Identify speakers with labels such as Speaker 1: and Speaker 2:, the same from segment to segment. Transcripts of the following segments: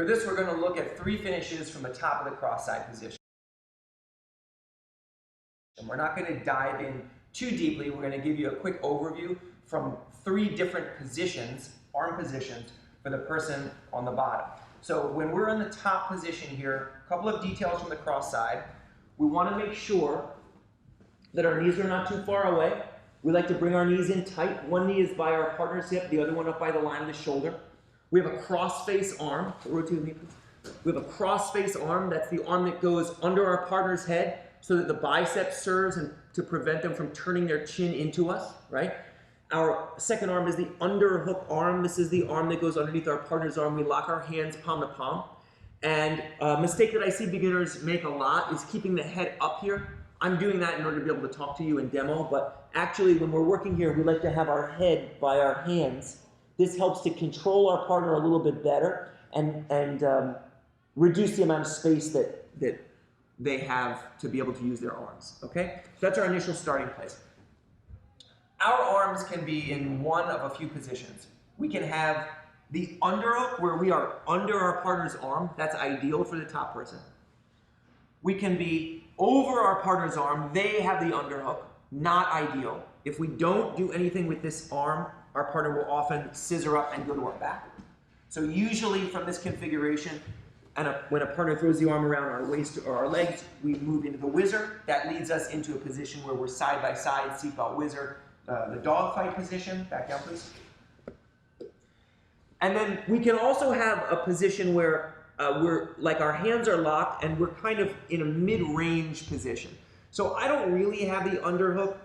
Speaker 1: For this, we're going to look at 3 finishes from the top of the cross-side position. And we're not going to dive in too deeply. We're going to give you a quick overview from 3 different positions, arm positions, for the person on the bottom. So when we're in the top position here, a couple of details from the cross side. We want to make sure that our knees are not too far away. We like to bring our knees in tight. One knee is by our partner's hip, the other one up by the line of the shoulder. We have a cross-face arm. Rotate me, please. We have a cross-face arm. That's the arm that goes under our partner's head so that the bicep serves and to prevent them from turning their chin into us, right? Our second arm is the underhook arm. This is the arm that goes underneath our partner's arm. We lock our hands palm to palm. And a mistake that I see beginners make a lot is keeping the head up here. I'm doing that in order to be able to talk to you and demo, but actually when we're working here, we like to have our head by our hands. This helps to control our partner a little bit better and reduce the amount of space that they have to be able to use their arms, okay? So that's our initial starting place. Our arms can be in one of a few positions. We can have the underhook where we are under our partner's arm. That's ideal for the top person. We can be over our partner's arm. They have the underhook. Not ideal. If we don't do anything with this arm, our partner will often scissor up and go to our back. So usually from this configuration, when a partner throws the arm around our waist or our legs, we move into the whizzer. That leads us into a position where we're side by side, seatbelt whizzer, the dog fight position. Back down, please. And then we can also have a position where we're like our hands are locked and we're kind of in a mid-range position. So I don't really have the underhook.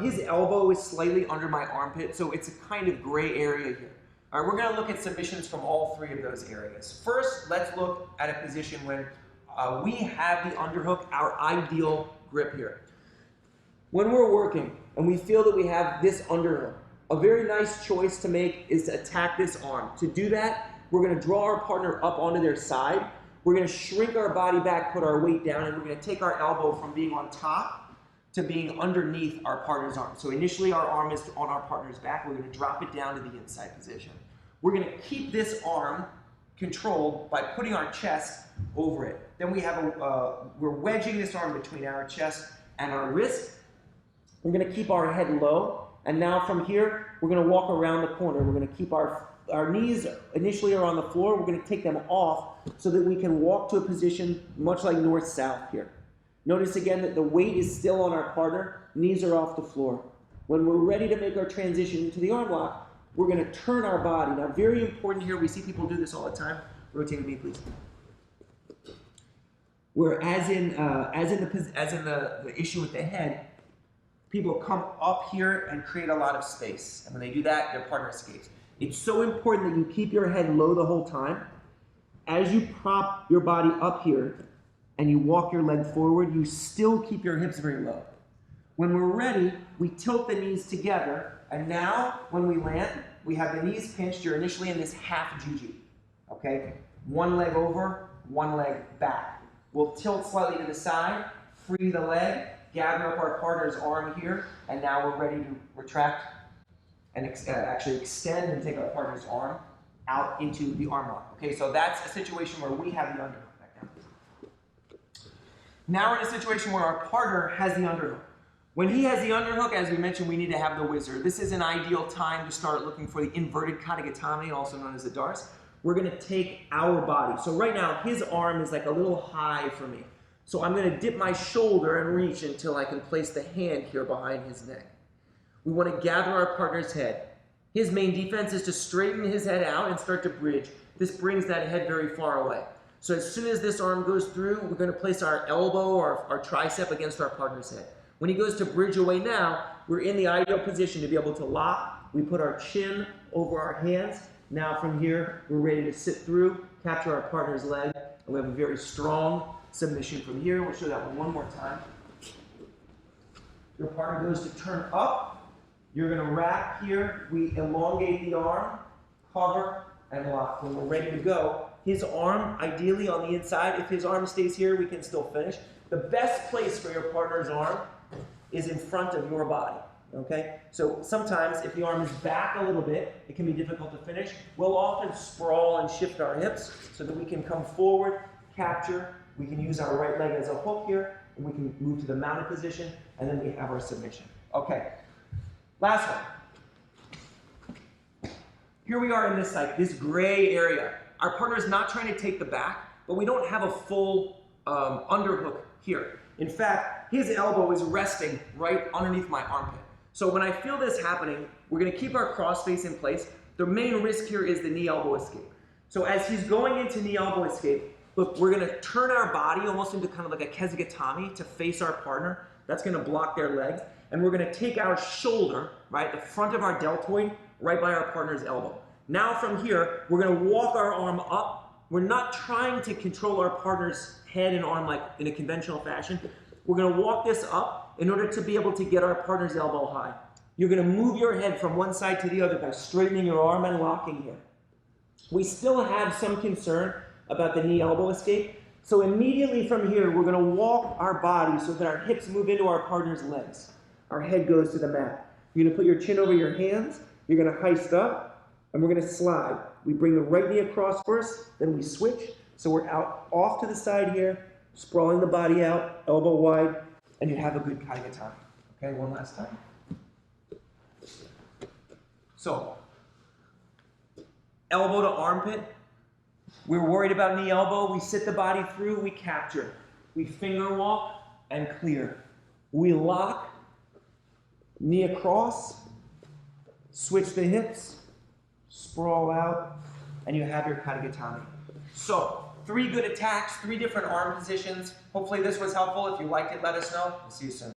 Speaker 1: His elbow is slightly under my armpit, so it's a kind of gray area here. All right, we're going to look at submissions from all 3 of those areas. First, let's look at a position when we have the underhook, our ideal grip here. When we're working and we feel that we have this underhook, a very nice choice to make is to attack this arm. To do that, we're going to draw our partner up onto their side. We're going to shrink our body back, put our weight down, and we're going to take our elbow from being on top to being underneath our partner's arm. So initially our arm is on our partner's back. We're going to drop it down to the inside position. We're going to keep this arm controlled by putting our chest over it. Then we have we're wedging this arm between our chest and our wrist. We're going to keep our head low. And now from here, we're going to walk around the corner. We're going to keep our knees initially are on the floor. We're going to take them off so that we can walk to a position much like north-south here. Notice again that the weight is still on our partner. Knees are off the floor. When we're ready to make our transition into the arm lock, we're going to turn our body. Now, very important here, we see people do this all the time. Rotate with me, please. Where as in the issue with the head, people come up here and create a lot of space. And when they do that, their partner escapes. It's so important that you keep your head low the whole time. As you prop your body up here and you walk your leg forward, you still keep your hips very low. When we're ready, we tilt the knees together, and now when we land, we have the knees pinched. You're initially in this half juji, okay? One leg over, one leg back. We'll tilt slightly to the side, free the leg, gather up our partner's arm here, and now we're ready to retract and actually extend and take our partner's arm out into the arm lock. Okay, so that's a situation where we have the underhook back down. Now we're in a situation where our partner has the underhook. When he has the underhook, as we mentioned, we need to have the whizzer. This is an ideal time to start looking for the inverted katagatame, also known as the darts. We're going to take our body. So right now, his arm is like a little high for me. So I'm going to dip my shoulder and reach until I can place the hand here behind his neck. We want to gather our partner's head. His main defense is to straighten his head out and start to bridge. This brings that head very far away. So as soon as this arm goes through, we're going to place our elbow or our tricep against our partner's head. When he goes to bridge away now, we're in the ideal position to be able to lock. We put our chin over our hands. Now from here, we're ready to sit through, capture our partner's leg, and we have a very strong submission from here. We'll show that one more time. Your partner goes to turn up. You're going to wrap here. We elongate the arm, cover, and lock. When we're ready to go, his arm, ideally on the inside, if his arm stays here, we can still finish. The best place for your partner's arm is in front of your body. Okay, so sometimes if the arm is back a little bit, it can be difficult to finish. We'll often sprawl and shift our hips so that we can come forward, capture. We can use our right leg as a hook here, and we can move to the mounted position, and then we have our submission. Okay, last one. Here we are in this this gray area. Our partner is not trying to take the back, but we don't have a full underhook here. In fact, his elbow is resting right underneath my armpit. So when I feel this happening, we're going to keep our cross face in place. The main risk here is the knee-elbow escape. So as he's going into knee-elbow escape, look, we're going to turn our body almost into kind of like a Kezzagatami to face our partner. That's going to block their legs. And we're going to take our shoulder, right, the front of our deltoid, right by our partner's elbow. Now from here, we're going to walk our arm up. We're not trying to control our partner's head and arm like in a conventional fashion. We're going to walk this up in order to be able to get our partner's elbow high. You're going to move your head from one side to the other by straightening your arm and locking here. We still have some concern about the knee-elbow escape. So immediately from here, we're going to walk our body so that our hips move into our partner's legs. Our head goes to the mat. You're going to put your chin over your hands. You're going to heist up, and we're going to slide. We bring the right knee across first, then we switch. So we're out off to the side here, sprawling the body out, elbow wide, and you have a good katagatame. Okay, one last time. So, elbow to armpit. We're worried about knee elbow. We sit the body through, we capture. We finger walk and clear. We lock, knee across, switch the hips, sprawl out, and you have your katagatame. So, 3 good attacks, 3 different arm positions. Hopefully this was helpful. If you liked it, let us know. We'll see you soon.